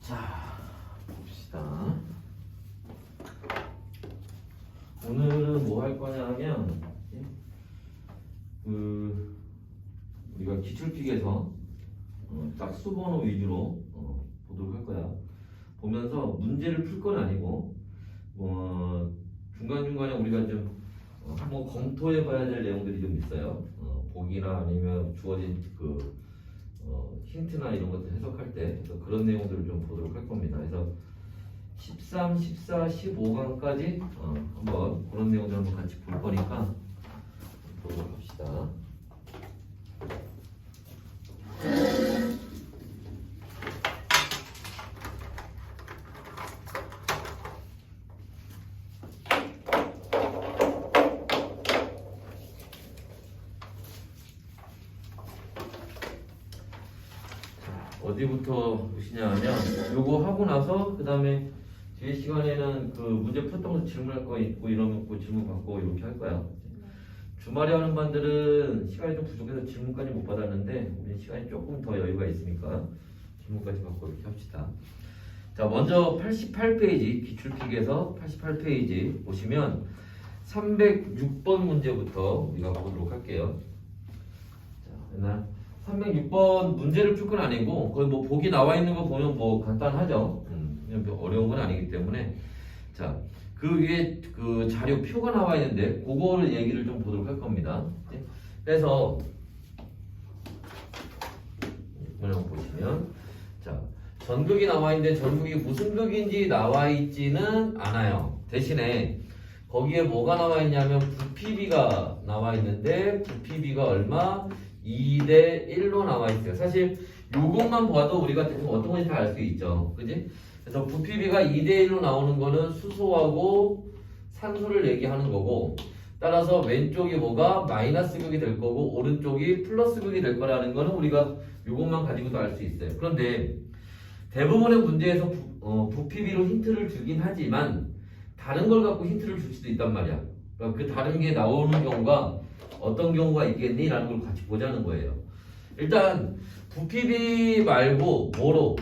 자, 봅시다. 오늘은 뭐 할 거냐 하면 우리가 기출픽에서 짝수 번호 위주로 보도록 할 거야. 보면서 문제를 풀 건 아니고 중간중간에 우리가 좀 한번 검토해 봐야 될 내용들이 좀 있어요. 보기나 아니면 주어진 힌트나 이런 것들 해석할 때 그래서 그런 내용들을 좀 보도록 할 겁니다. 그래서 13, 14, 15강까지 한번 그런 내용들 한번 같이 볼 거니까 보도록 합시다. 어디부터 보시냐 하면 요거 하고 나서 그 다음에 뒤에 시간에는 그 문제 풀었던 거 질문할 거 있고 이런 거 질문 받고 이렇게 할 거야. 주말에 하는 반들은 시간이 좀 부족해서 질문까지 못 받았는데 우리 시간이 조금 더 여유가 있으니까 질문까지 받고 이렇게 합시다. 자, 먼저 88페이지 기출픽에서 88페이지 보시면 306번 문제부터 우리가 보도록 할게요. 자, 306번 문제를 풀 건 아니고 거기 뭐 보기 나와 있는 거 보면 뭐 간단하죠. 어려운 건 아니기 때문에 자, 그 위에 그 자료 표가 나와 있는데 그거를 얘기를 좀 보도록 할 겁니다. 그래서 이거 보시면 자, 전극이 나와 있는데 전극이 무슨 극인지 나와 있지는 않아요. 대신에 거기에 뭐가 나와 있냐면 부피비가 나와 있는데 부피비가 얼마? 2대 1로 나와 있어요. 사실 요것만 봐도 우리가 대충 어떤 건지 다 알 수 있죠. 그지? 그래서 부피비가 2대 1로 나오는 거는 수소하고 산소를 얘기하는 거고, 따라서 왼쪽이 뭐가 마이너스 극이 될 거고 오른쪽이 플러스 극이 될 거라는 거는 우리가 요것만 가지고도 알 수 있어요. 그런데 대부분의 문제에서 부피비로 힌트를 주긴 하지만 다른 걸 갖고 힌트를 줄 수도 있단 말이야. 그러니까 그 다른 게 나오는 경우가 어떤 경우가 있겠니? 라는 걸 같이 보자는 거예요. 일단 부피비 말고 뭐로?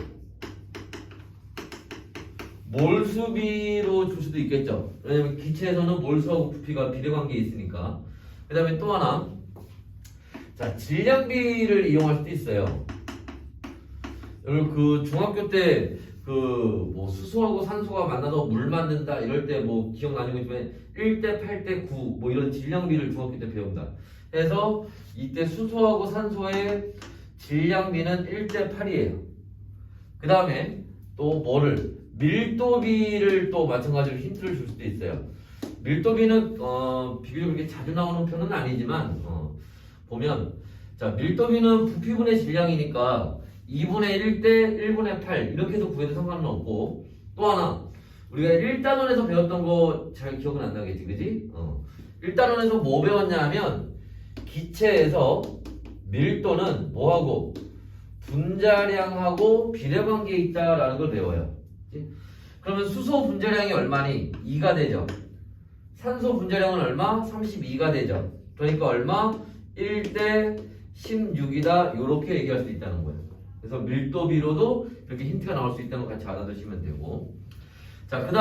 몰수비로 줄 수도 있겠죠. 왜냐면 기체에서는 몰수하고 부피가 비례관계에 있으니까. 그 다음에 또 하나, 자, 질량비를 이용할 수도 있어요. 여러분 그 중학교 때 뭐 수소하고 산소가 만나서 물 만든다 이럴 때 뭐 기억나는 거지만 1대 8대 9 뭐 이런 질량비를 중학교 때 배운다. 그래서 이때 수소하고 산소의 질량비는 1대 8이에요. 그 다음에 또 뭐를 밀도비를 또 마찬가지로 힌트를 줄 수도 있어요. 밀도비는 비교적 그렇게 자주 나오는 편은 아니지만 보면 자, 밀도비는 부피분의 질량이니까 2분의 1 대 1분의 8 이렇게도 구해도 상관은 없고, 또 하나 우리가 1단원에서 배웠던 거 잘 기억은 안 나겠지, 그지? 1단원에서 뭐 배웠냐 하면 기체에서 밀도는 뭐하고 분자량하고 비례관계에 있다라는 걸 배워요. 그치? 그러면 수소 분자량이 얼마니? 2가 되죠. 산소 분자량은 얼마? 32가 되죠. 그러니까 얼마? 1대 16이다 이렇게 얘기할 수 있다는 거예요. 그래서 밀도비로도 이렇게 힌트가 나올 수 있다는 걸 같이 알아두시면 되고, 자, 그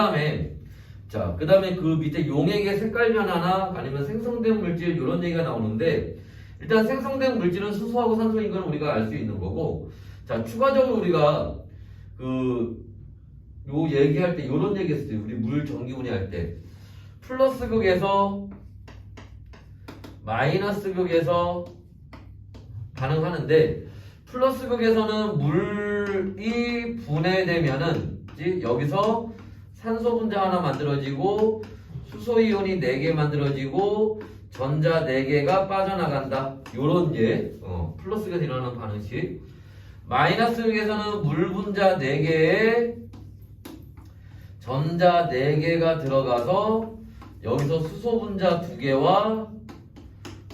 다음에 그 밑에 용액의 색깔 변화나 아니면 생성된 물질 이런 얘기가 나오는데, 일단 생성된 물질은 수소하고 산소인 건 우리가 알 수 있는 거고, 자, 추가적으로 우리가 요 얘기할 때 요런 얘기 했어요. 우리 물 전기분해 할 때 플러스 극에서 마이너스 극에서 반응하는데, 플러스 극에서는 물이 분해되면은 여기서 산소 분자 하나 만들어지고 수소이온이 4개 만들어지고 전자 4개가 빠져나간다. 요런 플러스 극에서 일어나는 반응식. 마이너스 극에서는 물 분자 4개에 전자 4개가 들어가서 여기서 수소 분자 2개와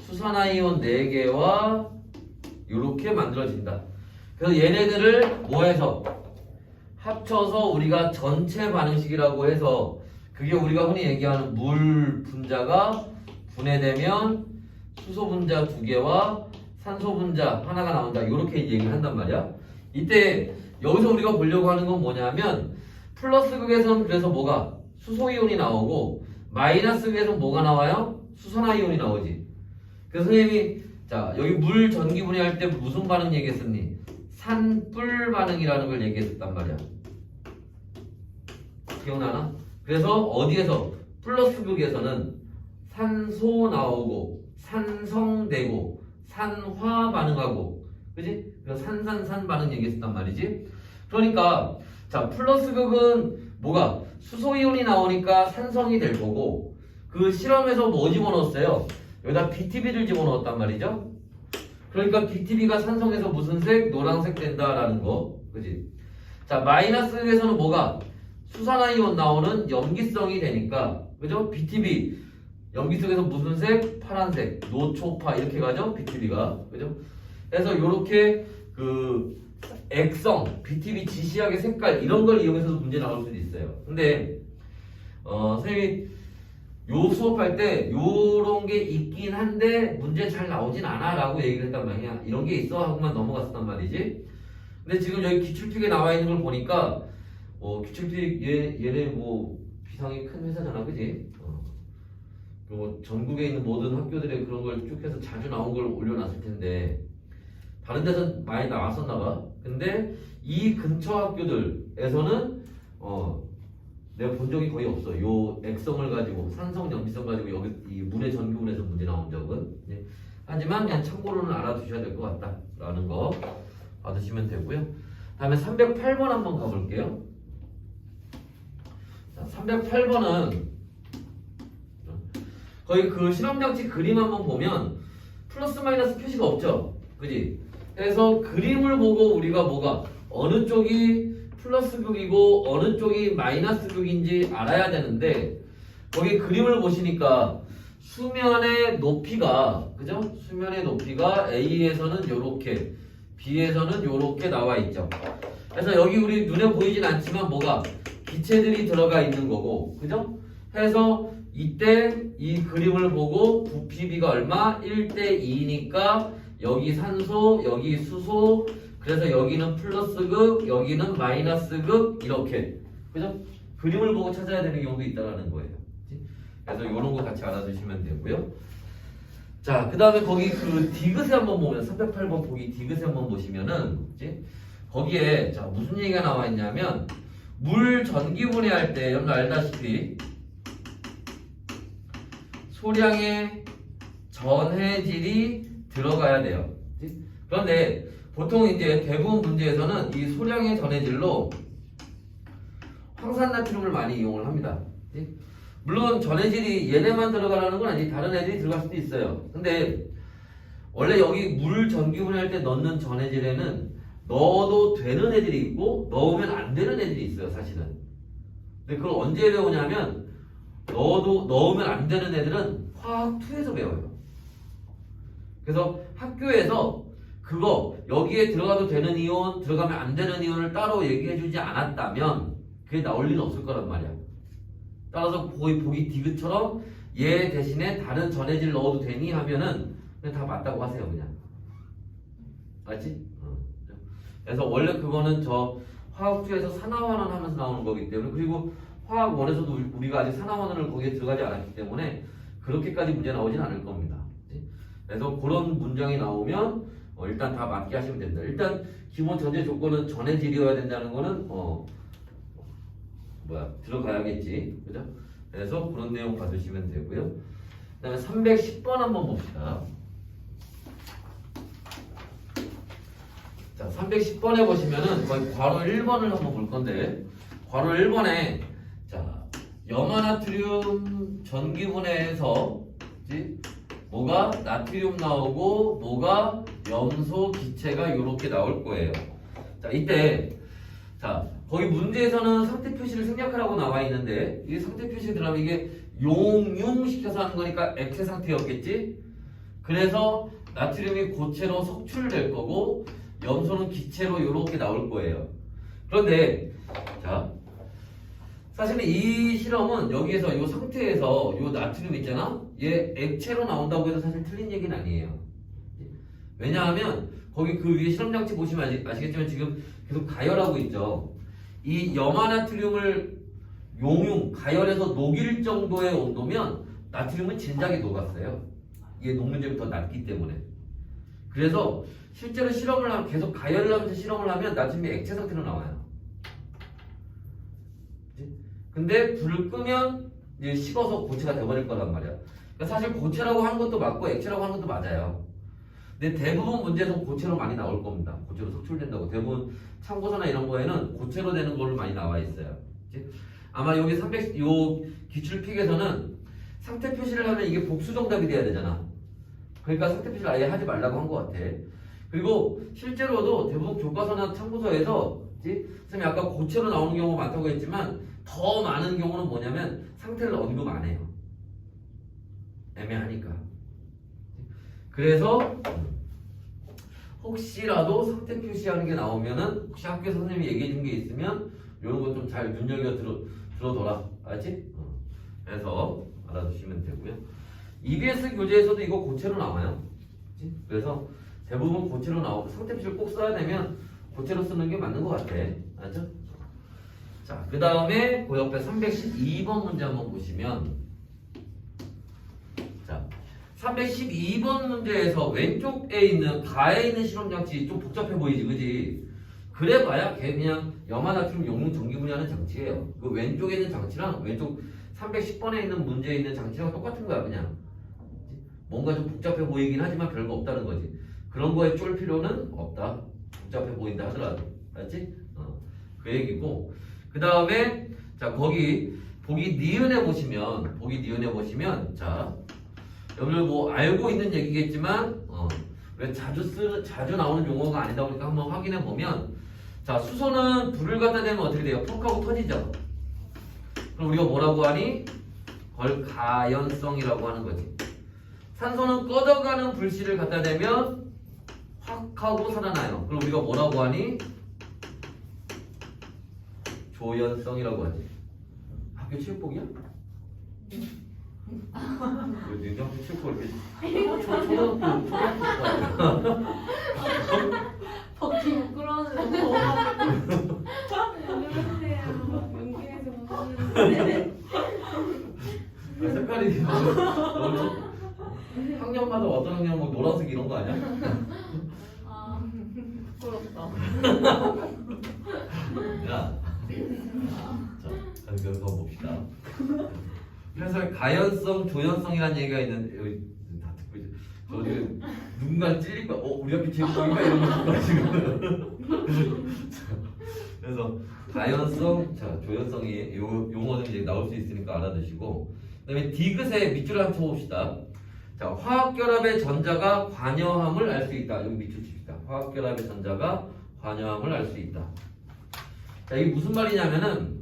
수산화이온 4개와 이렇게 만들어진다. 그래서 얘네들을 뭐해서 합쳐서 우리가 전체 반응식이라고 해서, 그게 우리가 흔히 얘기하는 물 분자가 분해되면 수소 분자 2개와 산소 분자 하나가 나온다. 이렇게 얘기를 한단 말이야. 이때 여기서 우리가 보려고 하는 건 뭐냐면 플러스 극에서는 그래서 뭐가 수소이온이 나오고 마이너스 극에서는 뭐가 나와요? 수산화이온이 나오지. 그래서 선생님이 자 여기 물 전기 분해할 때 무슨 반응 얘기했었니? 산불 반응이라는 걸 얘기했었단 말이야. 기억나나? 그래서 어디에서 플러스 극에서는 산소 나오고 산성되고 산화 반응하고 그지? 그래서 산산산 반응 얘기했었단 말이지. 그러니까 자 플러스 극은 뭐가 수소이온이 나오니까 산성이 될 거고 그 실험에서 뭐 집어넣었어요? 여기다 BTB를 집어넣었단 말이죠. 그러니까 BTB가 산성에서 무슨 색? 노란색 된다라는 거 그지? 자 마이너스 극에서는 뭐가 수산화이온 나오는 염기성이 되니까 그죠? BTB 염기 속에서 무슨 색? 파란색 노초파 이렇게 가죠? BTB가 그죠? 그래서 이렇게 그 액성 BTB 지시약의 색깔 이런 걸 이용해서도 문제 나올 수도 있어요. 근데 선생님이 요 수업할 때 요런 게 있긴 한데 문제 잘 나오진 않아 라고 얘기를 했단 말이야. 이런 게 있어 하고만 넘어갔단 말이지. 근데 지금 여기 기출픽에 나와 있는 걸 보니까 기출픽 얘네 뭐 비상이 큰 회사잖아 그지? 그리고 전국에 있는 모든 학교들에 그런 걸 쭉 해서 자주 나온 걸 올려놨을 텐데 다른 데선 많이 나왔었나 봐. 근데 이 근처 학교들에서는 내가 본 적이 거의 없어. 요 액성을 가지고 산성 염기성 가지고 여기 이 물의 전기분해에서 문제 나온 적은. 네. 하지만 그냥 참고로는 알아두셔야 될 것 같다라는 거 받으시면 되고요. 다음에 308번 한번 가볼게요. 자, 308번은 거의 그 실험장치 그림 한번 보면 플러스 마이너스 표시가 없죠. 그지? 그래서 그림을 보고 우리가 뭐가 어느 쪽이 플러스 극이고 어느 쪽이 마이너스 극인지 알아야 되는데 거기 그림을 보시니까 수면의 높이가 그죠? 수면의 높이가 A에서는 요렇게 B에서는 요렇게 나와 있죠. 그래서 여기 우리 눈에 보이진 않지만 뭐가 기체들이 들어가 있는 거고 그죠? 해서 이때 이 그림을 보고 부피비가 얼마? 1대 2니까 여기 산소, 여기 수소, 그래서 여기는 플러스 극, 여기는 마이너스 극 이렇게 그죠? 그림을 보고 찾아야 되는 경우도 있다는 거예요. 그래서 이런 거 같이 알아두시면 되고요. 자, 그 다음에 거기 그 디귿에 한번 보면 308번 보기 디귿에 한번 보시면은 거기에 자 무슨 얘기가 나와 있냐면 물 전기 분해할 때 여러분 알다시피 소량의 전해질이 들어가야 돼요. 그런데 보통 이제 대부분 문제에서는 이 소량의 전해질로 황산나트륨을 많이 이용을 합니다. 물론 전해질이 얘네만 들어가라는 건 아니지 다른 애들이 들어갈 수도 있어요. 근데 원래 여기 물 전기분해할 때 넣는 전해질에는 넣어도 되는 애들이 있고 넣으면 안 되는 애들이 있어요 사실은. 근데 그걸 언제 배우냐면 넣으면 안 되는 애들은 화학 2에서 배워요. 그래서 학교에서 그거 여기에 들어가도 되는 이온 들어가면 안 되는 이온을 따로 얘기해주지 않았다면 그게 나올 리는 없을 거란 말이야. 따라서 거의 보기 디귿처럼 얘 대신에 다른 전해질 넣어도 되니 하면은 그냥 다 맞다고 하세요 그냥. 알지? 그래서 원래 그거는 저 화학2에서 산화환원 하면서 나오는 거기 때문에 그리고 화학 1에서도 우리가 아직 산화환원을 거기에 들어가지 않았기 때문에 그렇게까지 문제 나오진 않을 겁니다. 그래서 그런 문장이 나오면 일단 다 맞게 하시면 된다. 일단 기본 전제 조건은 전해질이어야 된다는 거는 들어가야겠지. 그죠? 그래서 그런 내용 봐주시면 되고요. 그 다음에 310번 한번 봅시다. 자, 310번에 보시면은 거의 괄호 1번을 한번 볼 건데 괄호 1번에 자, 염화나트륨 전기분해에서 뭐가 나트륨 나오고 뭐가 염소 기체가 이렇게 나올 거예요. 자, 이때 자, 거기 문제에서는 상태 표시를 생략하라고 나와 있는데 이 상태 표시 들어가면 이게 용융시켜서 하는 거니까 액체 상태였겠지? 그래서 나트륨이 고체로 석출될 거고 염소는 기체로 이렇게 나올 거예요. 그런데 자 사실은 이 실험은 여기에서 이 상태에서 이 나트륨 있잖아? 얘 액체로 나온다고 해서 사실 틀린 얘기는 아니에요. 왜냐하면 거기 그 위에 실험장치 보시면 아시겠지만 지금 계속 가열하고 있죠. 이 염화나트륨을 용융, 가열해서 녹일 정도의 온도면 나트륨은 진작에 녹았어요. 이게 녹는 점이 더 낮기 때문에. 그래서 실제로 실험을 하면 계속 가열을 하면서 실험을 하면 나트륨이 액체 상태로 나와요. 근데 불을 끄면 이제 식어서 고체가 돼버릴 거란 말이야. 그러니까 사실 고체라고 하는 것도 맞고 액체라고 하는 것도 맞아요. 근데 대부분 문제에서 고체로 많이 나올 겁니다. 고체로 속출된다고. 대부분 참고서나 이런 거에는 고체로 되는 걸로 많이 나와 있어요. 그치? 아마 여기 300, 요 기출픽에서는 상태 표시를 하면 이게 복수 정답이 돼야 되잖아. 그러니까 상태 표시를 아예 하지 말라고 한 것 같아. 그리고 실제로도 대부분 교과서나 참고서에서, 선생님이 아까 고체로 나오는 경우가 많다고 했지만 더 많은 경우는 뭐냐면 상태를 언급 안 해요. 애매하니까. 그래서 혹시라도 상태 표시하는 게 나오면은 혹시 학교에서 선생님이 얘기해 준 게 있으면 이런 거 좀 잘 눈여겨 들어둬라. 알지? 그래서 알아두시면 되고요. EBS 교재에서도 이거 고체로 나와요. 그치? 그래서 대부분 고체로 나오고 상태 표시를 꼭 써야 되면 고체로 쓰는 게 맞는 것 같아. 알죠? 자, 그 다음에 그 옆에 312번 문제 한번 보시면, 자, 312번 문제에서 왼쪽에 있는 가에 있는 실험장치 좀 복잡해 보이지, 그지? 그래봐야 걔 그냥 염화나트륨 용융 전기분해하는 장치예요. 그 왼쪽에 있는 장치랑 왼쪽 310번에 있는 문제에 있는 장치랑 똑같은 거야, 그냥. 뭔가 좀 복잡해 보이긴 하지만 별거 없다는 거지. 그런 거에 쫄 필요는 없다. 복잡해 보인다 하더라도. 알지? 그 얘기고. 그 다음에, 자, 거기, 보기 니은에 보시면, 자, 여러분들 뭐 알고 있는 얘기겠지만, 왜 자주 나오는 용어가 아니다 보니까 한번 확인해 보면, 자, 수소는 불을 갖다 대면 어떻게 돼요? 퍽 하고 터지죠? 그럼 우리가 뭐라고 하니? 그걸 가연성이라고 하는 거지. 산소는 꺼져가는 불씨를 갖다 대면 확 하고 살아나요. 그럼 우리가 뭐라고 하니? 조연성이라고 하지. 학교 체육복이야? 왜 니네 학교 체육복 이렇게 초등학교 벗기 부끄러워서 너무 연기해서 못하는데 색깔이 너무 학년마다 어떤 학년 뭐 노란색 이런 거 아니야? 아 부끄럽다. 야, 자, 여기서 봅시다. 그래서 가연성, 조연성이라는 얘기가 있는데 여기 다 듣고 있죠. 저 지금 누군가 찔릴 거야. 우리 학교 제목인가 이런 거 듣고 지금. 그래서 가연성, 자, 조연성이 용어는 이제 나올 수 있으니까 알아두시고. 그다음에 디귿의 밑줄을 한번 쳐봅시다. 자, 화학결합의 전자가 관여함을 알 수 있다. 여기 밑줄 칩시다. 화학결합의 전자가 관여함을 알 수 있다. 자, 이게 무슨 말이냐면은,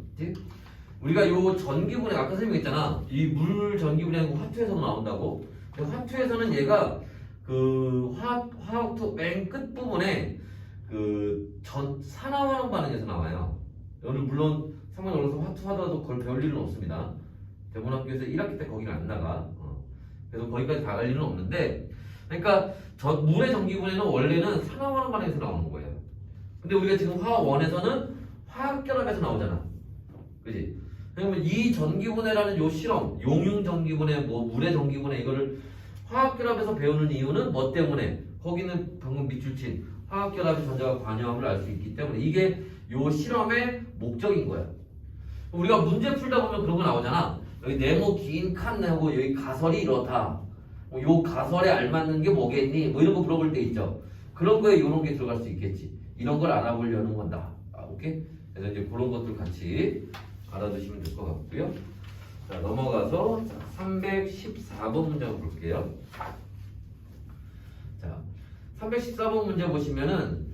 우리가 요 전기분해, 아까 선생님이 했잖아. 이 물 전기분해는 화투에서 나온다고. 화투에서는 얘가 그 화학투 맨 끝부분에 그 산화환원 반응에서 나와요. 여기 물론 상관이 올라서 화투 하더라도 그걸 배울 일은 없습니다. 대본 학교에서 1학기 때 거기는 안 나가. 그래서 거기까지 갈 일은 없는데, 그러니까 물의 전기분해는 원래는 산화환원 반응에서 나오는 거예요. 근데 우리가 지금 화원에서는 화학결합에서 나오잖아. 그지? 그러면 이 전기분해라는 요 실험, 용융 전기분해, 뭐 물의 전기분해 이거를 화학결합에서 배우는 이유는 뭐 때문에? 거기는 방금 밑줄 친 화학결합의 전자가 관여함을 알 수 있기 때문에 이게 요 실험의 목적인 거야. 우리가 문제 풀다 보면 그런 거 나오잖아. 여기 네모 긴 칸하고 여기 가설이 이렇다. 요 가설에 알맞는 게 뭐겠니? 뭐 이런 거 물어볼 때 있죠. 그런 거에 이런 게 들어갈 수 있겠지. 이런 걸 알아보려는 건다. 오케이? 그래서 이제 그런 것들 같이 알아두시면 될 것 같고요. 자, 넘어가서 314번 문제 한번 볼게요. 자, 314번 문제 보시면은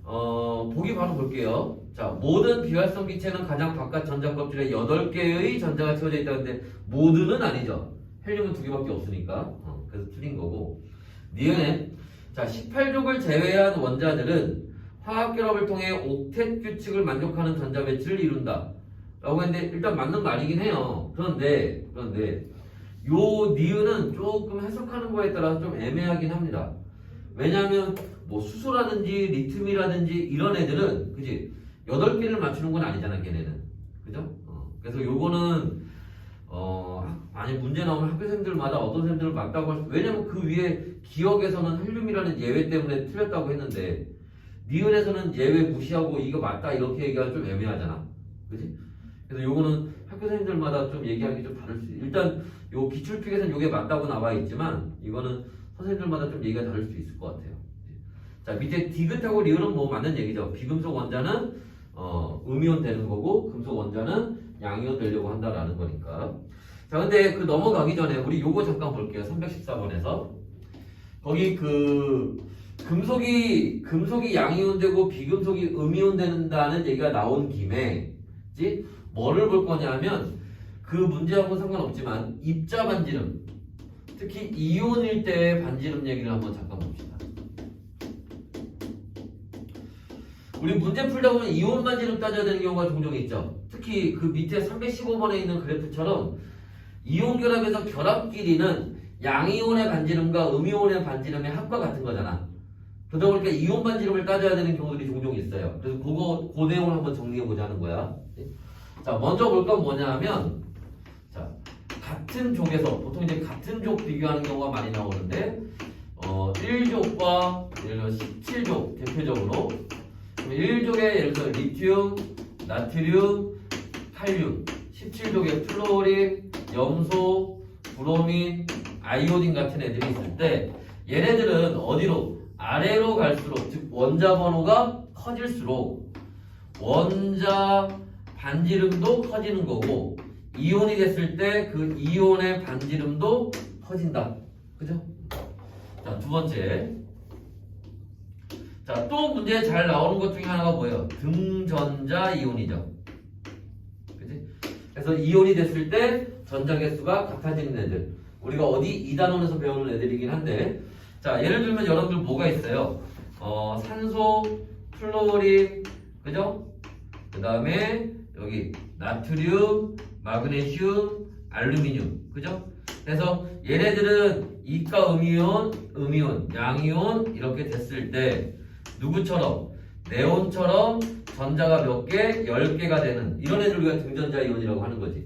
보기 바로 볼게요. 자, 모든 비활성 기체는 가장 바깥 전자 껍질에 8개의 전자가 채워져 있다는데 모든은 아니죠. 헬륨은 2개밖에 없으니까. 그래서 틀린 거고. 니은에 자, 18족을 제외한 원자들은 화학결합을 통해 옥텟 규칙을 만족하는 전자 배치를 이룬다. 라고 했는데 일단 맞는 말이긴 해요. 그런데 요 니은은 조금 해석하는 거에 따라서 좀 애매하긴 합니다. 왜냐하면 뭐 수소라든지 리튬이라든지 이런 애들은 그지 8개를 맞추는 건 아니잖아 걔네는 그죠? 그래서 요거는 만약 문제 나오면 학교생들마다 어떤 쌤들은 맞다고 할 수, 왜냐면 그 위에 기억에서는 헬륨이라는 예외 때문에 틀렸다고 했는데 니은에서는 예외 무시하고 이거 맞다 이렇게 얘기하면 좀 애매하잖아 그지? 그래서 요거는 학교생들마다 좀 얘기하기 좀 다를 수 있어. 일단 요 기출픽에서는 요게 맞다고 나와 있지만 이거는 선생님들마다 좀 얘기가 다를 수 있을 것 같아요. 자 밑에 디귿하고 리을은 뭐 맞는 얘기죠. 비금속 원자는 음이온 되는 거고 금속 원자는 양이온 되려고 한다라는 거니까. 자 근데 그 넘어가기 전에 우리 요거 잠깐 볼게요. 314번에서 거기 그 금속이 양이온 되고 비금속이 음이온 된다는 얘기가 나온 김에 지 뭐를 볼 거냐면 그 문제하고는 상관없지만 입자 반지름 특히 이온일 때의 반지름 얘기를 한번 잠깐 봅시다. 우리 문제 풀다 보면 이온 반지름 따져야 되는 경우가 종종 있죠. 특히 그 밑에 315번에 있는 그래프처럼 이온 결합에서 결합 길이는 양이온의 반지름과 음이온의 반지름의 합과 같은 거잖아. 그러다 보니까 이온 반지름을 따져야 되는 경우들이 종종 있어요. 그래서 그 내용을 한번 정리해보자 하는 거야. 자, 먼저 볼 건 뭐냐 하면 자, 같은 족에서 보통 이제 같은 족 비교하는 경우가 많이 나오는데 1족과 예를 들어 17족 대표적으로 1족에 예를 들어 리튬, 나트륨, 칼륨 17족에 플로린, 염소, 브로민, 아이오딘 같은 애들이 있을 때 얘네들은 어디로? 아래로 갈수록 즉 원자 번호가 커질수록 원자 반지름도 커지는 거고 이온이 됐을 때 그 이온의 반지름도 커진다. 그죠? 자, 두 번째. 자, 또 문제에 잘 나오는 것 중에 하나가 뭐예요? 등전자 이온이죠. 그지? 그래서 이온이 됐을 때 전자 개수가 같아지는 애들. 우리가 어디 2단원에서 배우는 애들이긴 한데 자, 예를 들면 여러분들 뭐가 있어요? 산소, 플로린, 그죠? 그 다음에 여기 나트륨, 마그네슘, 알루미늄, 그죠? 그래서 얘네들은 이가 음이온, 양이온 이렇게 됐을 때 누구처럼? 네온처럼 전자가 몇 개? 10개가 되는 이런 애들 우리가 등전자 이온이라고 하는 거지.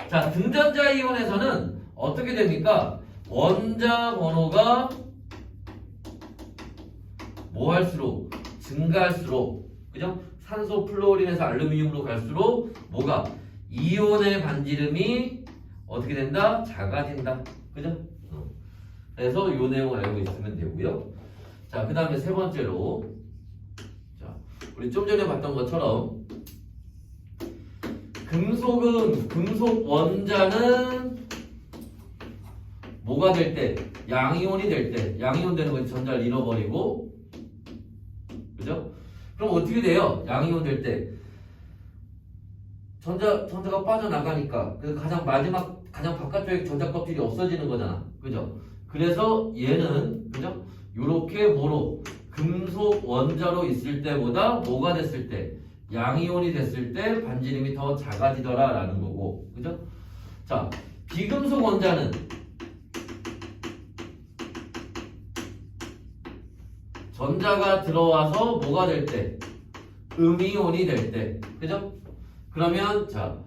자, 등전자 이온에서는 어떻게 됩니까? 원자 번호가 뭐 할수록? 증가할수록, 그죠? 산소 플로린에서 알루미늄으로 갈수록 뭐가? 이온의 반지름이 어떻게 된다? 작아진다. 그죠? 그래서 이 내용을 알고 있으면 되고요. 자, 그 다음에 세 번째로 자, 우리 좀 전에 봤던 것처럼 금속 원자는 뭐가 될 때? 양이온이 될 때. 양이온 되는 건 전자를 잃어버리고 그죠? 그럼 어떻게 돼요? 양이온 될 때 전자가 빠져나가니까 그 가장 바깥쪽에 전자 껍질이 없어지는 거잖아. 그죠? 그래서 얘는 그죠? 요렇게 뭐로 금속 원자로 있을 때보다 뭐가 됐을 때 양이온이 됐을 때 반지름이 더 작아지더라 라는 거고. 그죠? 자, 비금속 원자는 전자가 들어와서 뭐가 될 때? 음이온이 될 때. 그죠? 그러면 자,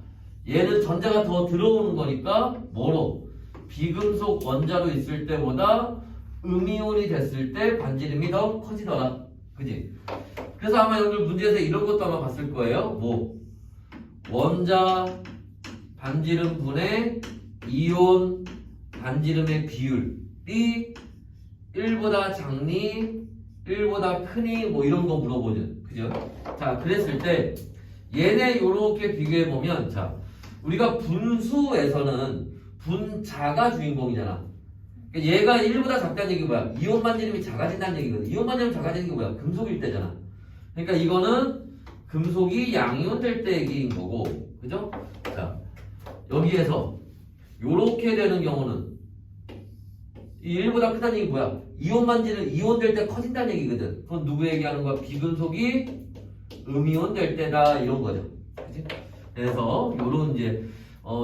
얘는 전자가 더 들어오는 거니까 뭐로? 비금속 원자로 있을 때보다 음이온이 됐을 때 반지름이 더 커지더라. 그지? 그래서 아마 여러분들 문제에서 이런 것도 아마 봤을 거예요. 뭐? 원자 반지름 분의 이온 반지름의 비율이 1보다 작니? 1보다 크니? 뭐 이런 거 물어보는. 그죠? 자, 그랬을 때 얘네 요렇게 비교해보면 자, 우리가 분수에서는 분자가 주인공이잖아. 그러니까 얘가 1보다 작다는 얘기 뭐야? 이온 반지름이 작아진다는 얘기거든. 이온 반지름 작아지는 게 뭐야? 금속일 때잖아. 그러니까 이거는 금속이 양이온 될 때 얘기인 거고. 그죠? 자, 여기에서 요렇게 되는 경우는 이 1보다 크다는 얘기 뭐야? 이온 반지름 이온 될 때 커진다는 얘기거든. 그건 누구 얘기하는 거야? 비금속이 음이온 될 때다 이런 거죠. 그치? 그래서 요런 이제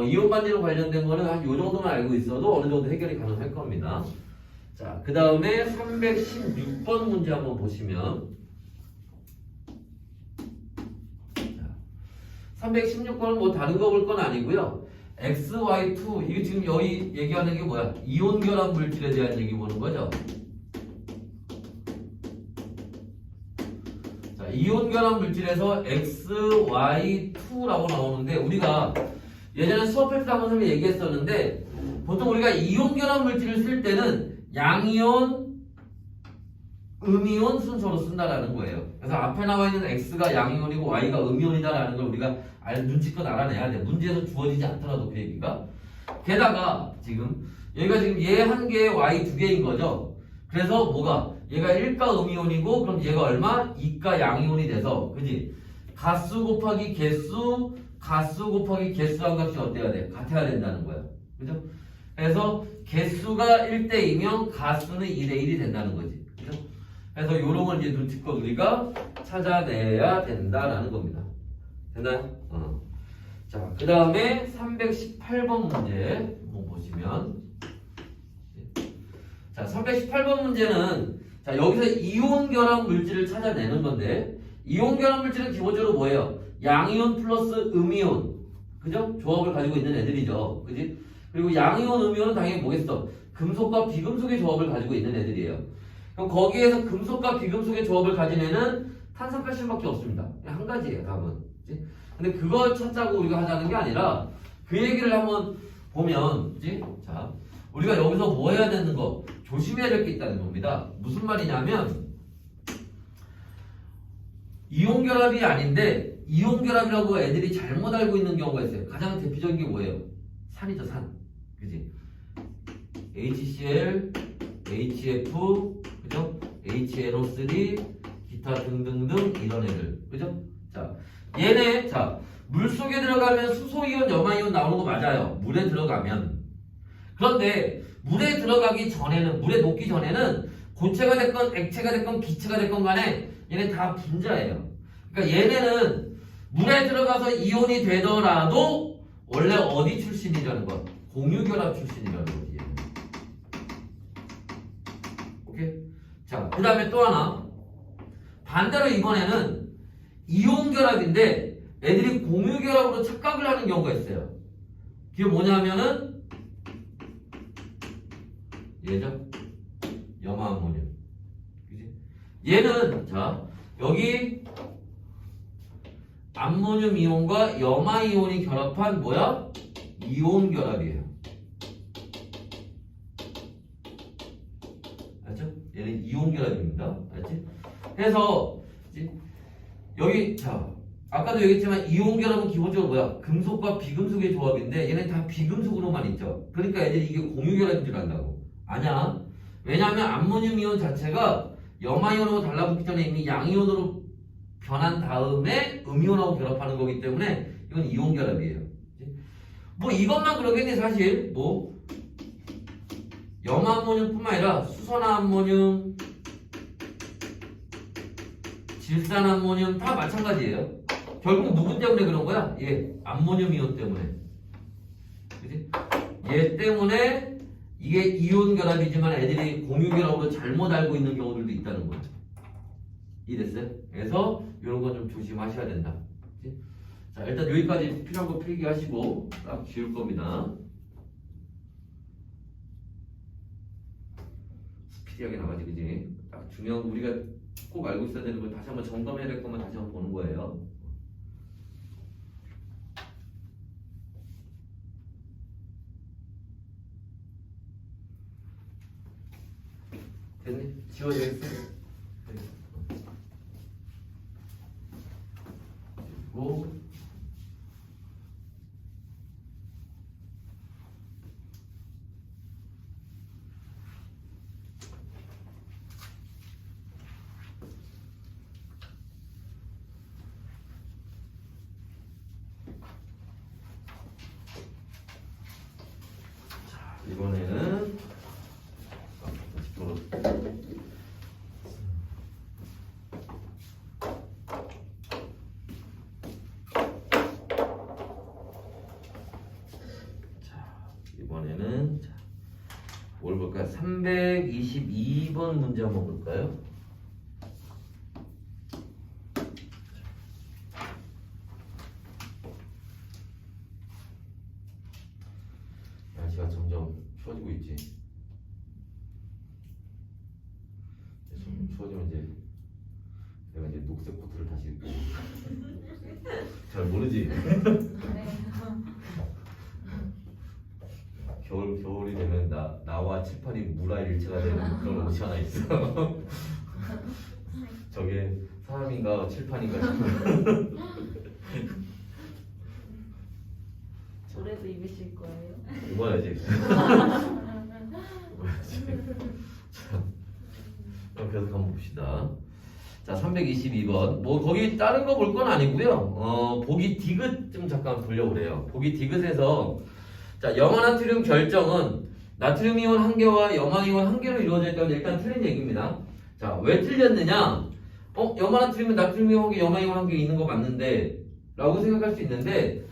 이온 반지름 관련된 거는 한 요 정도만 알고 있어도 어느 정도 해결이 가능할 겁니다. 자, 그 다음에 316번 문제 한번 보시면 316번은 뭐 다른 거 볼 건 아니고요. XY2 이게 지금 여기 얘기하는 게 뭐야? 이온 결합 물질에 대한 얘기 보는 거죠. 자, 이온 결합 물질에서 XY2라고 나오는데 우리가 예전에 수업할 때 한번 선생님이 얘기했었는데 보통 우리가 이온 결합 물질을 쓸 때는 양이온, 음이온 순서로 쓴다라는 거예요. 그래서 앞에 나와 있는 X가 양이온이고 Y가 음이온이다라는 걸 우리가 눈치껏 알아내야 돼. 문제에서 주어지지 않더라도 그 얘기가. 게다가 지금 얘가 지금 얘 한 개에 Y 두 개인 거죠. 그래서 뭐가 얘가 1가 음이온이고 그럼 얘가 얼마? 2가 양이온이 돼서 그지? 가수 곱하기 개수 곱하기 개수한 값이 어때야 돼? 같아야 된다는 거야. 그죠? 그래서 개수가 1대2면 가수는 2대1이 된다는 거지. 그죠? 그래서 요런 걸 이제 눈치껏 우리가 찾아내야 된다라는 겁니다. 됐나요? 자, 그 다음에 318번 문제 한번 보시면 자, 318번 문제는 자, 여기서 이온 결합 물질을 찾아내는 건데 이온 결합 물질은 기본적으로 뭐예요? 양이온 플러스 음이온 그죠? 조합을 가지고 있는 애들이죠. 그지? 그리고 양이온, 음이온은 당연히 뭐겠어? 금속과 비금속의 조합을 가지고 있는 애들이에요. 그럼 거기에서 금속과 비금속의 조합을 가진 애는 탄산칼슘밖에 없습니다. 그냥 한 가지예요, 답은. 그치? 근데 그걸 찾자고 우리가 하자는 게 아니라 그 얘기를 한번 보면, 그치? 자, 우리가 여기서 뭐 해야 되는 거, 조심해야 될 게 있다는 겁니다. 무슨 말이냐면, 이온 결합이 아닌데, 이온 결합이라고 애들이 잘못 알고 있는 경우가 있어요. 가장 대표적인 게 뭐예요? 산이죠, 산. 그지? HCl, HF, 그죠? HNO3, 기타 등등등 이런 애들. 그죠? 자, 얘네, 자, 물 속에 들어가면 수소이온, 염화이온 나오는 거 맞아요. 물에 들어가면. 그런데 물에 들어가기 전에는, 물에 녹기 전에는 고체가 됐건 액체가 됐건 기체가 됐건 간에 얘네 다 분자예요. 그러니까 얘네는 물에 들어가서 이온이 되더라도 원래 어디 출신이라는 거? 공유결합 출신이라는 거지. 얘는. 오케이? 자, 그 다음에 또 하나. 반대로 이번에는 이온 결합인데 애들이 공유 결합으로 착각을 하는 경우가 있어요. 그게 뭐냐면은 얘죠. 염화암모늄. 그지? 얘는 자 여기 암모늄 이온과 염화 이온이 결합한 뭐야? 이온 결합이에요. 알죠? 얘는 이온 결합입니다. 알지? 그래서 여기 자 아까도 얘기했지만 이온 결합은 기본적으로 뭐야? 금속과 비금속의 조합인데 얘는 다 비금속으로만 있죠. 그러니까 애들이 이게 공유 결합인 줄 안다고. 아니야. 왜냐하면 암모늄 이온 자체가 염화이온하고 달라붙기 전에 이미 양이온으로 변한 다음에 음이온하고 결합하는 거기 때문에 이건 이온 결합이에요. 뭐 이것만 그러겠니 사실 뭐 염화암모늄뿐만 아니라 수선화암모늄 질산암모늄 다 마찬가지예요. 결국 누구 때문에 그런 거야? 얘 암모늄 이온 때문에. 그치? 얘 때문에 이게 이온 결합이지만 애들이 공유 결합으로 잘못 알고 있는 경우들도 있다는 거죠. 이해됐어요? 그래서 이런 건 좀 조심하셔야 된다. 그치? 자, 일단 여기까지 필요한 거 필기하시고 딱 지울 겁니다. 스피디하게 나가지, 그지? 딱 중요한 거 우리가 꼭 알고 있어야 되는 걸 다시 한번 점검해야 될 것만 다시 한번 보는 거예요. 됐니? 지워야겠어. 그리고 자, 이번에는 322번 문제 한번 볼까요? 날씨가 점점 추워지고 있지. 좀 추워지면 이제 내가 이제 녹색 코트를 다시 입고 잘 모르지. 겨울이 되면 나와 칠판이 무라 일체가 되는 그런 옷이 하나 있어. 저게 사람인가 칠판인가 싶은. 올해도 입으실 거예요? 입어야지. 그럼 계속 한번 봅시다. 자, 322번. 뭐 거기 다른 거 볼 건 아니고요. 보기 디귿 좀 잠깐 보려고 보기 디귿에서 자, 염화나트륨 결정은 나트륨 이온 한 개와 염화 이온 한 개로 이루어져 있다는 일단 틀린 얘기입니다. 자, 왜 틀렸느냐? 염화나트륨은 나트륨 이온 한 개, 염화 이온 한 개 있는 거 맞는데 라고 생각할 수 있는데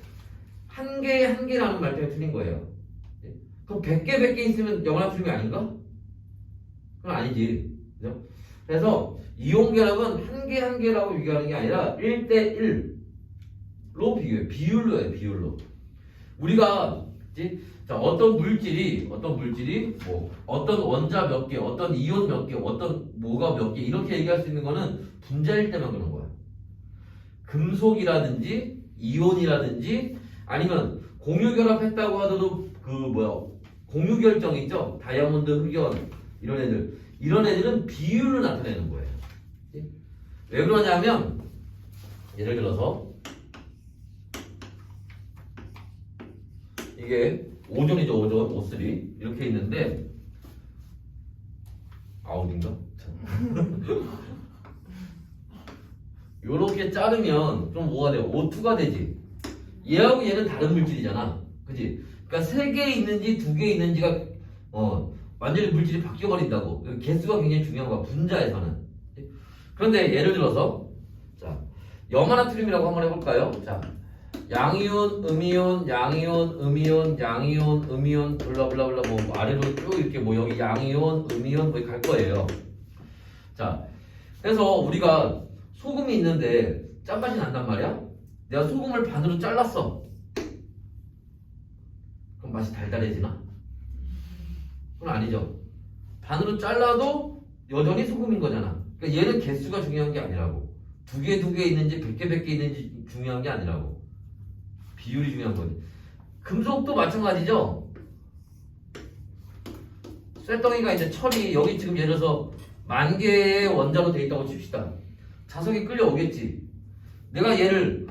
한 개에 한 개라는 말 때문에 틀린 거예요. 그럼 100개 있으면 염화나트륨이 아닌가? 그건 아니지. 그죠? 그래서 이온 결합은 한 개 한 개라고 비교하는 게 아니라 1대1로 비교해요. 비율로 해요. 비율로. 우리가 자, 어떤 물질이 뭐 어떤 원자 몇 개, 어떤 이온 몇 개, 어떤 뭐가 몇 개 이렇게 얘기할 수 있는 거는 분자일 때만 그런 거야. 금속이라든지 이온이라든지 아니면 공유 결합했다고 하더라도 공유 결정 있죠? 다이아몬드, 흑연 이런 애들은 비율로 나타내는 거예요. 왜 그러냐면 예를 들어서 이게 오존이죠. O3 이렇게 있는데 아웃인가? 요렇게 자르면 좀 뭐가 돼요? O2가 되지. 얘하고 얘는 다른 물질이잖아. 그치? 그러니까 3개 있는지 2개 있는지가 완전히 물질이 바뀌어버린다고. 개수가 굉장히 중요한 거야. 분자에서는. 그런데 예를 들어서 자, 염화나트륨이라고 한번 해볼까요? 자, 양이온, 음이온, 양이온, 음이온, 양이온, 음이온, 블라블라블라 뭐 아래로 쭉 이렇게 뭐 여기 양이온, 음이온 거기 갈 거예요. 자, 그래서 우리가 소금이 있는데 짠맛이 난단 말이야. 내가 소금을 반으로 잘랐어. 그럼 맛이 달달해지나? 그건 아니죠. 반으로 잘라도 여전히 소금인 거잖아. 그러니까 얘는 개수가 중요한 게 아니라고. 2개 있는지 100개 있는지 중요한 게 아니라고. 비율이 중요한 거지. 금속도 마찬가지죠. 쇳덩이가 이제 철이 여기 지금 예를 들어서 10,000개의 원자로 돼 있다고 칩시다. 자석이 끌려오겠지. 내가 얘를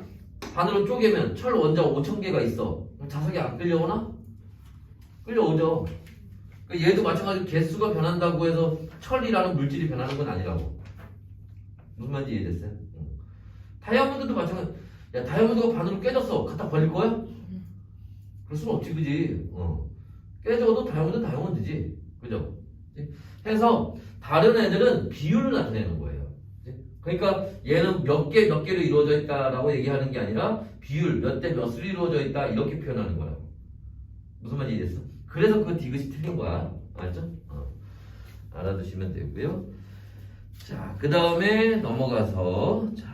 반으로 쪼개면 철 원자가 5,000개가 있어. 그럼 자석이 안 끌려오나? 끌려오죠. 얘도 마찬가지로 개수가 변한다고 해서 철이라는 물질이 변하는 건 아니라고. 무슨 말인지 이해됐어요? 다이아몬드도 마찬가지. 야, 다이아몬드가 반으로 깨졌어. 갖다 버릴 거야? 그럴 수는 없지, 그지? 깨져도 다이아몬드지. 그죠? 해서 다른 애들은 비율을 나타내는 거예요. 그러니까 얘는 몇 개로 이루어져 있다라고 얘기하는 게 아니라 비율, 몇 대 몇으로 이루어져 있다 이렇게 표현하는 거라고. 무슨 말인지 이해됐어? 그래서 그 디귿이 틀린 거야. 알죠? 알아두시면 되고요. 자, 그 다음에 넘어가서 자,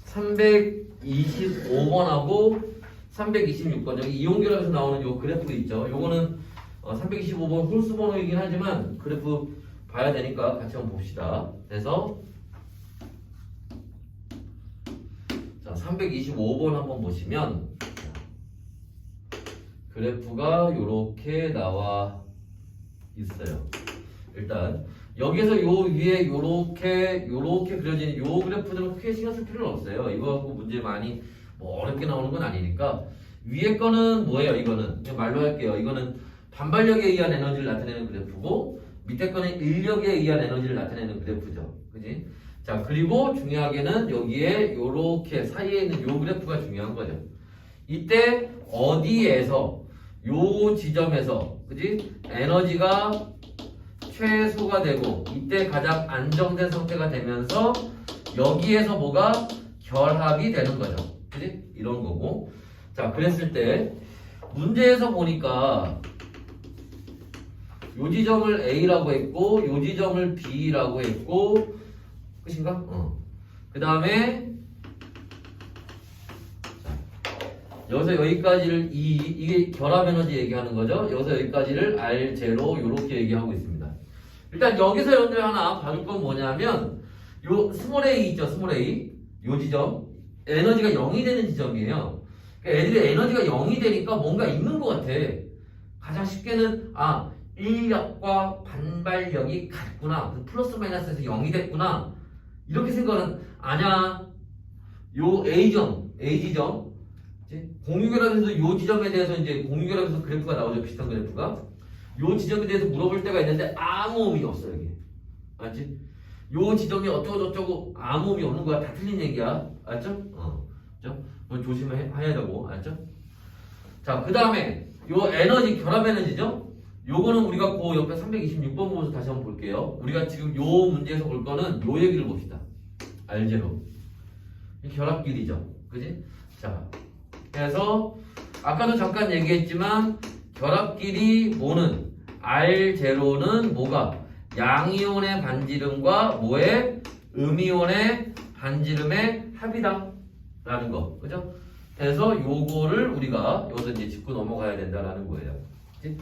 325번하고 326번 여기 이온결합에서 나오는 요 그래프 있죠. 요거는 325번 홀수 번호이긴 하지만 그래프 봐야 되니까 같이 한번 봅시다. 그래서 자, 325번 한번 보시면 그래프가 요렇게 나와 있어요. 일단 여기서 요 위에 요렇게 그려진 요 그래프들은 크게 신경 쓸 필요는 없어요. 이거 갖고 문제 많이 뭐 어렵게 나오는 건 아니니까 위에 거는 뭐예요? 이거는 그냥 말로 할게요. 이거는 반발력에 의한 에너지를 나타내는 그래프고 밑에 거는 인력에 의한 에너지를 나타내는 그래프죠. 그지? 자, 그리고 중요하게는 여기에 요렇게 사이에 있는 요 그래프가 중요한 거죠. 이때 어디에서 요 지점에서 그지? 에너지가 최소가 되고 이때 가장 안정된 상태가 되면서 여기에서 뭐가 결합이 되는 거죠. 그지? 이런 거고. 자, 그랬을 때 문제에서 보니까 요 지점을 A라고 했고 요 지점을 B라고 했고 끝인가? 그 다음에 여기서 여기까지를 이게 결합 에너지 얘기하는 거죠. 여기서 여기까지를 R0 요렇게 얘기하고 있습니다. 일단 여기서 여러분들 하나 봐줄 건 뭐냐면 요 스몰 a 있죠. 스몰 a 요 지점 에너지가 0이 되는 지점이에요. 그러니까 애들이 에너지가 0이 되니까 뭔가 있는 것 같아. 가장 쉽게는 인력과 반발력이 같구나. 플러스 마이너스에서 0이 됐구나. 이렇게 생각은 아냐. 요 A 지점 공유결합에서 요 지점에 대해서 이제 공유결합에서 그래프가 나오죠. 비슷한 그래프가. 요 지점에 대해서 물어볼 때가 있는데 아무 의미 없어 여기. 알지? 요 지점이 어쩌고 아무 의미 없는 거야. 다 틀린 얘기야. 알죠? 그죠? 조심해야 되고. 알죠? 자, 그 다음에 요 에너지, 결합 에너지죠? 요거는 우리가 그 옆에 326번 보면서 다시 한번 볼게요. 우리가 지금 요 문제에서 볼 거는 요 얘기를 봅시다. R0. 결합끼리죠. 그지? 자, 그래서 아까도 잠깐 얘기했지만 결합끼리 뭐는 R0는 뭐가 양이온의 반지름과 뭐의 음이온의 반지름의 합이다 라는 거. 그죠? 그래서 요거를 우리가 여기서 이제 짚고 넘어가야 된다라는 거예요. 그치?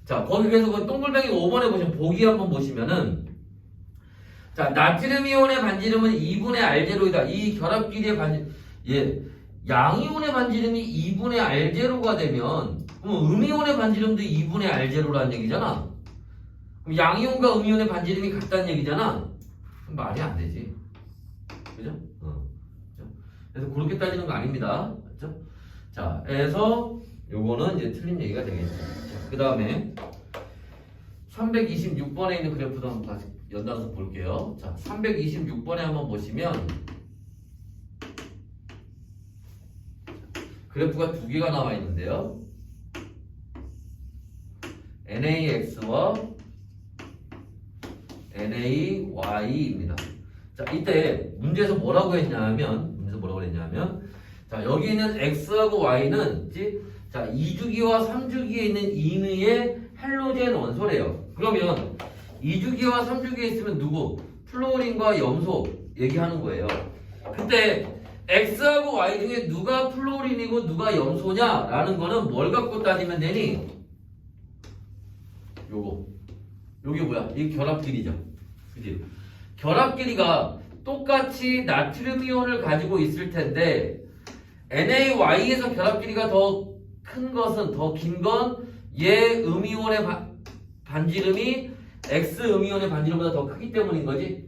자, 거기 그래서 그 동글뱅이 5번에 보시면 보기 한번 보시면은 자, 나트륨이온의 반지름은 2분의 R0이다. 이 결합끼리의 반지름 양이온의 반지름이 2분의 R0가 되면 그럼 음이온의 반지름도 2분의 R0라는 얘기잖아. 그럼 양이온과 음이온의 반지름이 같다는 얘기잖아. 그럼 말이 안 되지. 그죠? 그죠? 그래서 그렇게 따지는 거 아닙니다. 그죠? 자, 그래서 요거는 이제 틀린 얘기가 되겠죠. 자, 그 다음에 326번에 있는 그래프도 한번 다시 연달아서 볼게요. 자, 326번에 한번 보시면 그래프가 두 개가 나와 있는데요. NAX와 NAY입니다. 자, 이때 문제에서 뭐라고 했냐면, 자, 여기 있는 X하고 Y는, 자, 2주기와 3주기에 있는 인의의 할로젠 원소래요. 그러면 2주기와 3주기에 있으면 누구? 플로린과 염소 얘기하는 거예요. 근데 X하고 Y 중에 누가 플로린이고 누가 염소냐라는 거는 뭘 갖고 따지면 되니? 요게 뭐야? 이게 결합끼리죠. 그치? 결합끼리가 똑같이 나트륨이온을 가지고 있을 텐데 NaY에서 결합끼리가 더 큰 것은, 더 긴 건 얘 음이온의 반지름이 X 음이온의 반지름보다 더 크기 때문인 거지.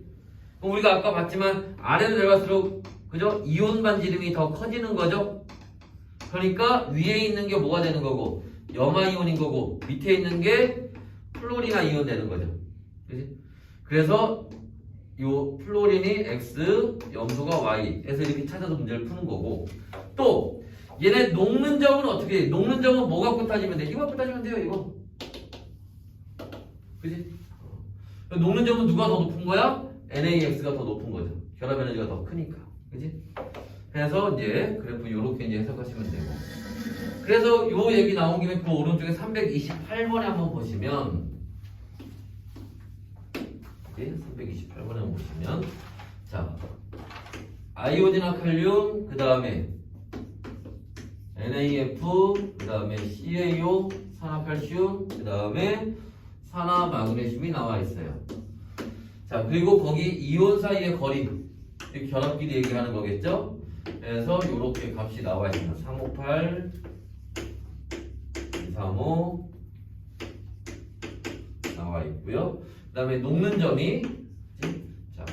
그럼 우리가 아까 봤지만 아래로 내려갈수록 그죠? 이온 반지름이 더 커지는 거죠. 그러니까 위에 있는 게 뭐가 되는 거고 염화이온인 거고 밑에 있는 게 플로리나 이온 되는 거죠. 그치? 그래서 요 플로린이 X, 염소가 Y 해서 이렇게 찾아서 문제를 푸는 거고 또 얘네 녹는 점은 어떻게 해? 녹는 점은 뭐 갖고 따지면 돼? 이거 갖고 따지면 돼요. 이거. 그치? 녹는 점은 누가 더 높은 거야? NaX가 더 높은 거죠. 결합 에너지가 더 크니까. 그치? 그래서 이제 그래프 요렇게 이제 해석하시면 되고. 그래서 요 얘기 나온 김에 그 오른쪽에 328번에 한번 보시면 328번에 한번 보시면 자 아이오딘화 칼륨 그 다음에 NAF 그 다음에 CaO 산화칼슘 그 다음에 산화마그네슘이 나와 있어요. 자 그리고 거기 이온 사이의 거리 결합끼리 얘기하는 거겠죠. 그래서 요렇게 값이 나와 있습니다. 358 235 나와 있고요. 그 다음에 녹는 점이 자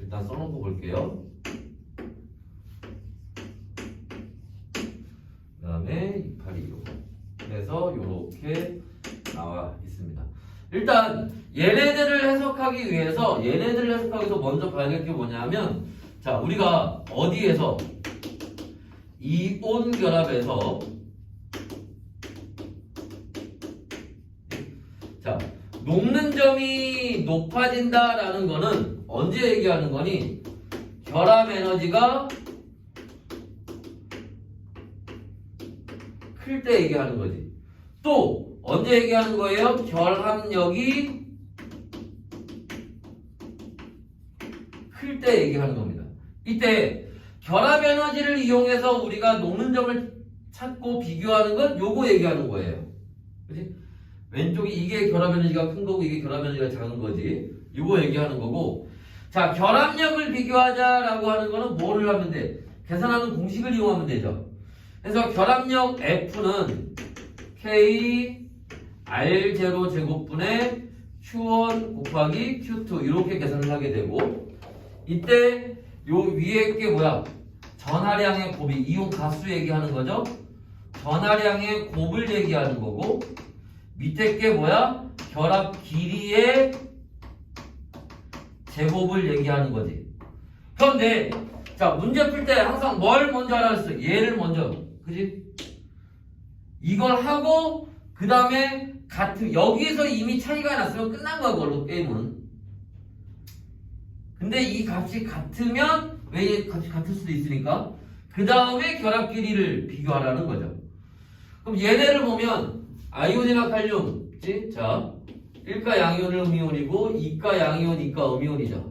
일단 써놓고 볼게요. 그 다음에 2825 그래서 요렇게 나와 있습니다. 일단 얘네들을 해석하기 위해서 먼저 봐야 될 게 뭐냐면 자 우리가 어디에서 이온 결합에서 자 녹는 점이 높아진다라는 거는 언제 얘기하는 거니? 결합 에너지가 클 때 얘기하는 거지. 또 언제 얘기하는 거예요? 결합력이 클 때 얘기하는 겁니다. 이때 결합 에너지를 이용해서 우리가 녹는 점을 찾고 비교하는 건 요거 얘기하는 거예요. 그치? 왼쪽이 이게 결합 에너지가 큰 거고 이게 결합 에너지가 작은 거지. 요거 얘기하는 거고. 자, 결합력을 비교하자라고 하는 거는 뭐를 하면 돼? 계산하는 공식을 이용하면 되죠. 그래서 결합력 F는 K R0 제곱분의 Q1 곱하기 Q2 이렇게 계산을 하게 되고, 이때 요 위에 게 뭐야? 전하량의 곱이 이온 가수 얘기하는 거죠. 전하량의 곱을 얘기하는 거고, 밑에 게 뭐야? 결합 길이의 제곱을 얘기하는 거지. 그런데 자, 문제 풀 때 항상 뭘 먼저 하라 그랬어? 얘를 먼저. 그지? 이걸 하고 그 다음에 같은 여기에서 이미 차이가 났으면 끝난 거야, 그걸로 게임은. 근데 이 값이 같으면 왜 이 값이 같을 수도 있으니까 그 다음에 결합 길이를 비교하라는 거죠. 그럼 얘네를 보면 아이온이나 칼륨, 그치? 자, 1가 양이온은 음이온이고 2가 양이온, 2가 음이온이죠.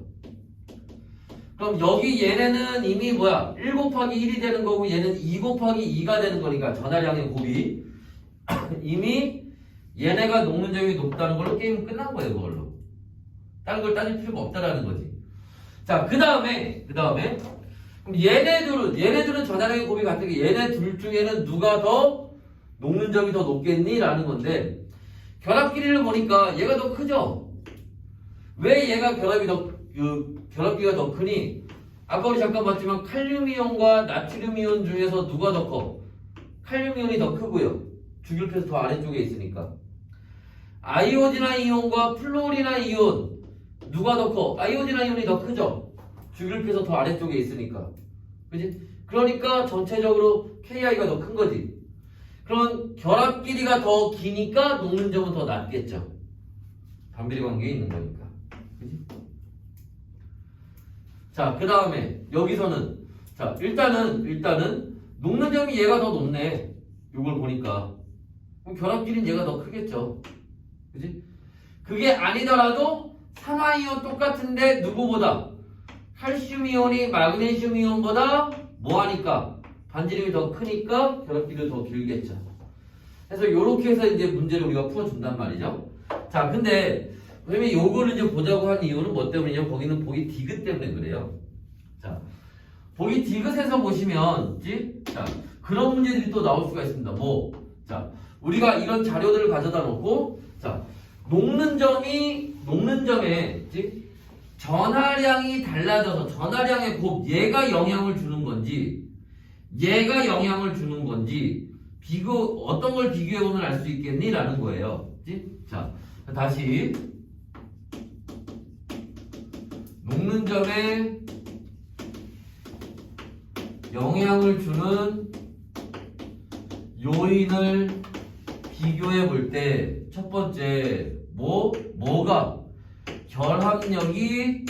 그럼 여기 얘네는 이미 뭐야? 1 곱하기 1이 되는 거고 얘는 2 곱하기 2가 되는 거니까 전하량의 곱이 이미 얘네가 녹는 점이 높다는 걸로 게임은 끝난 거예요, 그걸로. 다른 걸 따질 필요가 없다라는 거지. 자, 그 다음에 그럼 얘네들은 전하량의 곱이 같은 게 얘네 둘 중에는 누가 더 녹는 점이 더 높겠니? 라는 건데 결합 길이를 보니까 얘가 더 크죠? 왜 얘가 결합기가 더 크니? 아까 우리 잠깐 봤지만 칼륨이온과 나트륨이온 중에서 누가 더 커? 칼륨이온이 더 크고요. 주기율표에서 더 아래쪽에 있으니까. 아이오디나 이온과 플로리나 이온 누가 더 커? 아이오디나 이온이 더 크죠? 주기율표에서 더 아래쪽에 있으니까. 그지? 그러니까 전체적으로 KI가 더 큰 거지. 그럼 결합 길이가 더 기니까 녹는 점은 더 낮겠죠. 반비례 관계에 있는 거니까. 그지? 자, 그 다음에 여기서는 자, 일단은 녹는 점이 얘가 더 높네. 이걸 보니까. 그럼 결합 길이는 얘가 더 크겠죠. 그지? 그게 아니더라도 산화이온 똑같은데 누구보다? 칼슘 이온이 마그네슘 이온보다 뭐하니까? 반지름이 더 크니까 결합 길이가 더 길겠죠. 그래서 이렇게 해서 이제 문제를 우리가 풀어준단 말이죠. 자, 근데 왜냐면 요거를 이제 보자고 한 이유는 뭐 때문이냐? 거기는 보기 디귿 때문에 그래요. 자, 보기 디귿에서 보시면, 자, 그런 문제들이 또 나올 수가 있습니다. 뭐, 자, 우리가 이런 자료들을 가져다 놓고, 자, 녹는 점에, 전하량이 달라져서 전하량의 곱, 얘가 영향을 주는 건지, 얘가 영향을 주는 건지, 어떤 걸 비교해보면 알 수 있겠니? 라는 거예요. 자, 다시. 녹는 점에 영향을 주는 요인을 비교해 볼 때 첫 번째 뭐가 결합력이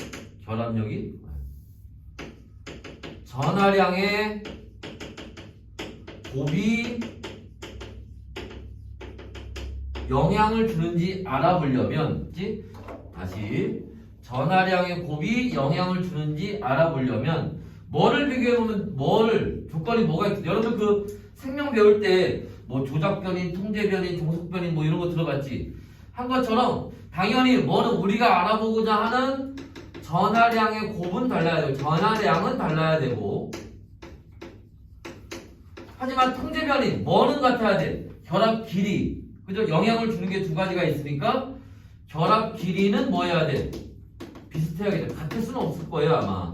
전하량의 곱이 영향을 주는지 알아보려면 다시 전하량의 곱이 영향을 주는지 알아보려면 뭐를 비교해보면 조건이 뭐가 있어? 여러분 그 생명 배울 때 뭐 조작변인, 통제변인, 종속변인 뭐 이런 거 들어봤지? 한 것처럼 당연히 뭐는 우리가 알아보고자 하는 전하량의 곱은 달라야 되고 전하량은 달라야 되고 하지만 통제변인 뭐는 같아야 돼? 결합 길이 그죠? 영향을 주는 게 두 가지가 있으니까 결합 길이는 뭐 해야 돼? 비슷해야겠다. 같을 수는 없을 거예요 아마.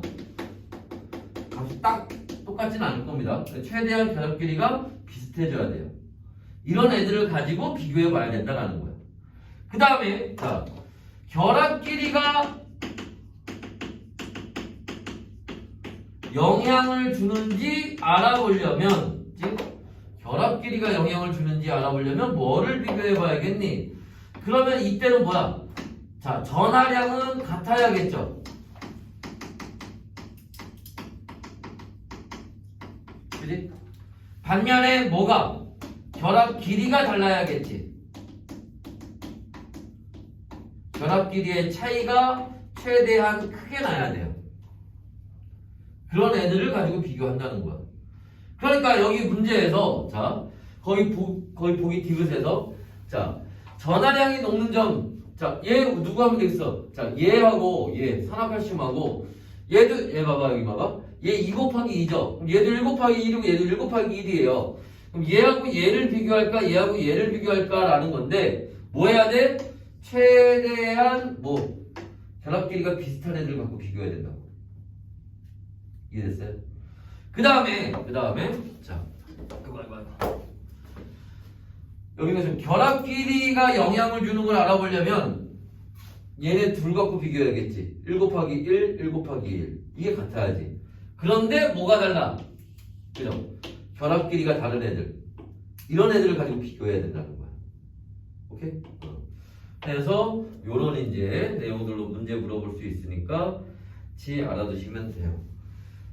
값이 딱 똑같지는 않을 겁니다. 최대한 결합 길이가 비슷해져야 돼요. 이런 애들을 가지고 비교해 봐야 된다는 거예요. 그 다음에 자, 결합 길이가 영향을 주는지 알아보려면 결합 길이가 영향을 주는지 알아보려면 뭐를 비교해 봐야겠니? 그러면 이때는 뭐야? 자, 전하량은 같아야겠죠. 그지? 반면에 뭐가? 결합 길이가 달라야겠지. 결합 길이의 차이가 최대한 크게 나야 돼요. 그런 애들을 가지고 비교한다는 거야. 그러니까 여기 문제에서 자 거의 보기 디귿에서 자 전하량이 녹는 점 자 얘 누구 하면 되겠어? 자 얘하고 얘 산화칼슘하고 얘도 얘 봐봐 여기 봐봐 얘 2 곱하기 2죠. 그럼 얘도 1 곱하기 1이고 얘도 1 곱하기 1이에요. 그럼 얘하고 얘를 비교할까 얘하고 얘를 비교할까라는 건데 뭐 해야 돼? 최대한 뭐 결합 길이가 비슷한 애들 갖고 비교해야 된다고. 이해됐어요? 그 다음에 자 여기가 좀 결합 길이가 영향을 주는 걸 알아보려면 얘네 둘 갖고 비교해야겠지. 1 곱하기 1, 1 곱하기 1 이게 같아야지. 그런데 뭐가 달라? 그죠? 결합 길이가 다른 애들 이런 애들을 가지고 비교해야 된다는 거야. 오케이? 그래서 요런 이제 내용들로 문제 물어볼 수 있으니까 같이 알아두시면 돼요.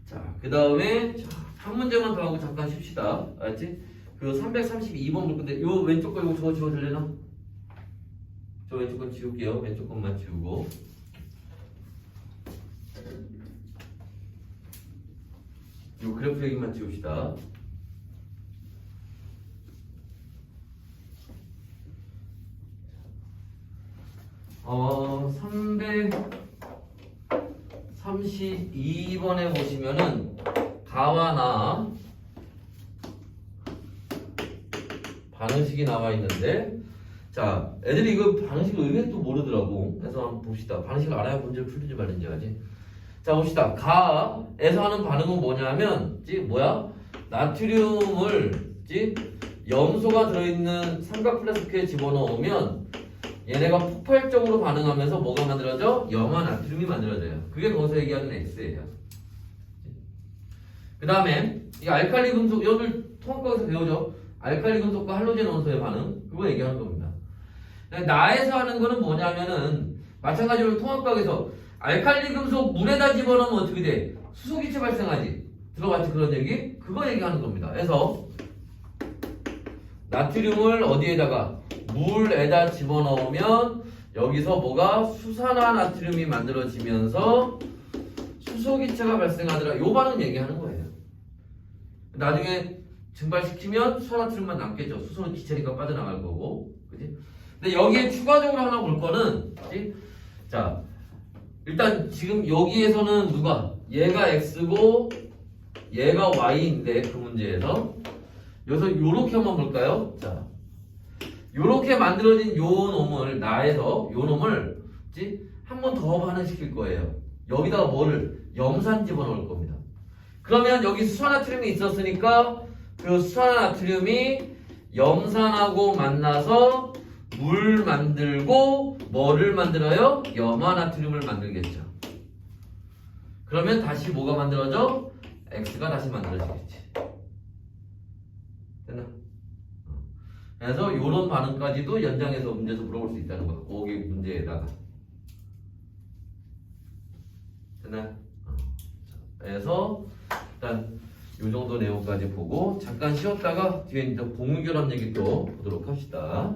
자, 그 다음에 한 문제만 더 하고 잠깐 쉽시다. 알았지? 그 332번 볼 건데 요 왼쪽 거 이거 저거 지워질래나? 저 왼쪽 건 지울게요. 왼쪽 것만 지우고 요 그래프 여기만 지웁시다. 어 332번에 보시면은 가와 나 반응식이 나와 있는데 자 애들이 이거 반응식을 의외로 또 모르더라고. 그래서 한번 봅시다. 반응식을 알아야 문제를 풀든지 말든지 하지. 자 봅시다. 가에서 하는 반응은 뭐냐면 나트륨을 염소가 들어있는 삼각 플라스크에 집어넣으면 얘네가 폭발적으로 반응하면서 뭐가 만들어져? 염화 나트륨이 만들어져요. 그게 거기서 얘기하는 X예요. 그 다음에 이 알칼리 금속 여러분 통합과에서 배우죠. 알칼리 금속과 할로젠 원소의 반응 그거 얘기하는 겁니다. 나에서 하는 거는 뭐냐면은 마찬가지로 통합과에서 알칼리 금속 물에다 집어넣으면 어떻게 돼? 수소기체 발생하지. 들어봤지 그런 얘기? 그거 얘기하는 겁니다. 그래서 나트륨을 어디에다가 물에다 집어넣으면 여기서 뭐가 수산화 나트륨이 만들어지면서 수소기체가 발생하더라. 요 반응 얘기하는 거예요. 나중에 증발시키면 수산화나트륨만 남겠죠. 수소는 기체니까 빠져나갈 거고, 그지? 근데 여기에 추가적으로 하나 볼 거는, 그지? 자, 일단 지금 여기에서는 누가? 얘가 X고 얘가 Y인데 그 문제에서 여기서 요렇게 한번 볼까요? 자, 요렇게 만들어진 요 놈을 나에서 요 놈을 한 번 더 반응시킬 거예요. 여기다가 뭐를? 염산 집어넣을 겁니다. 그러면 여기 수산화나트륨이 있었으니까 그 수산화나트륨이 염산하고 만나서 물 만들고 뭐를 만들어요? 염화나트륨을 만들겠죠. 그러면 다시 뭐가 만들어져? X가 다시 만들어지겠지. 됐나? 그래서 이런 반응까지도 연장해서 문제에서 물어볼 수 있다는 거. 거기 문제에다가. 됐나? 그래서 일단 이 정도 내용까지 보고 잠깐 쉬었다가 뒤에 이제 공유결합 얘기 또 보도록 합시다.